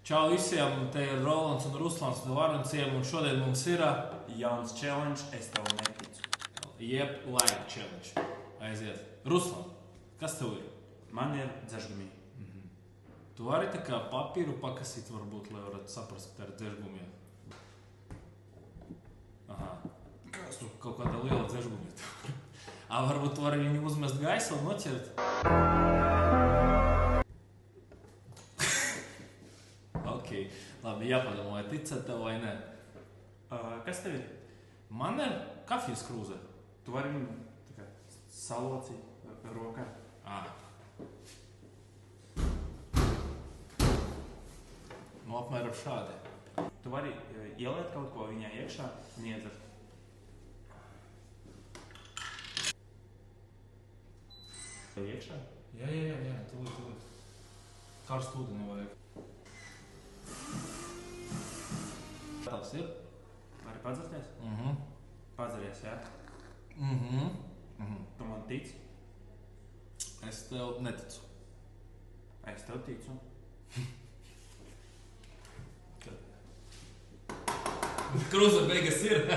Čau visiem, te ir Rolands un Ruslans no Varenciem, un šodien mums ir jauns challenge, es tev neticu. Jeb like challenge. Aiziet. Ruslan, kas tev ir? Man ir dzežgumī. Tu vari tā kā papīru pakasīt varbūt, lai varētu saprast, ka tā ir dzežgumija. Aha. Tu kaut kāda liela dzežgumija. Varbūt tu vari viņu uzmest gaisā un noķert. Ok, labi, jāpadomā, vai ticat tev vai ne. Kas tev ir? Man ir kafijas krūze. Tu vari viņu tā kā salocīt rokā. Nu, apmēram šādi. Tu vari ieliet kaut ko viņā iekšā un iedzert. Iekšā? Jā, tūlīt. Karstu ūdeni vajag. Tavs ir? Vari padzerties? Padzeries, jā? Tu man tici? Es tev neticu. Es tev ticu. Krūze beigas ir.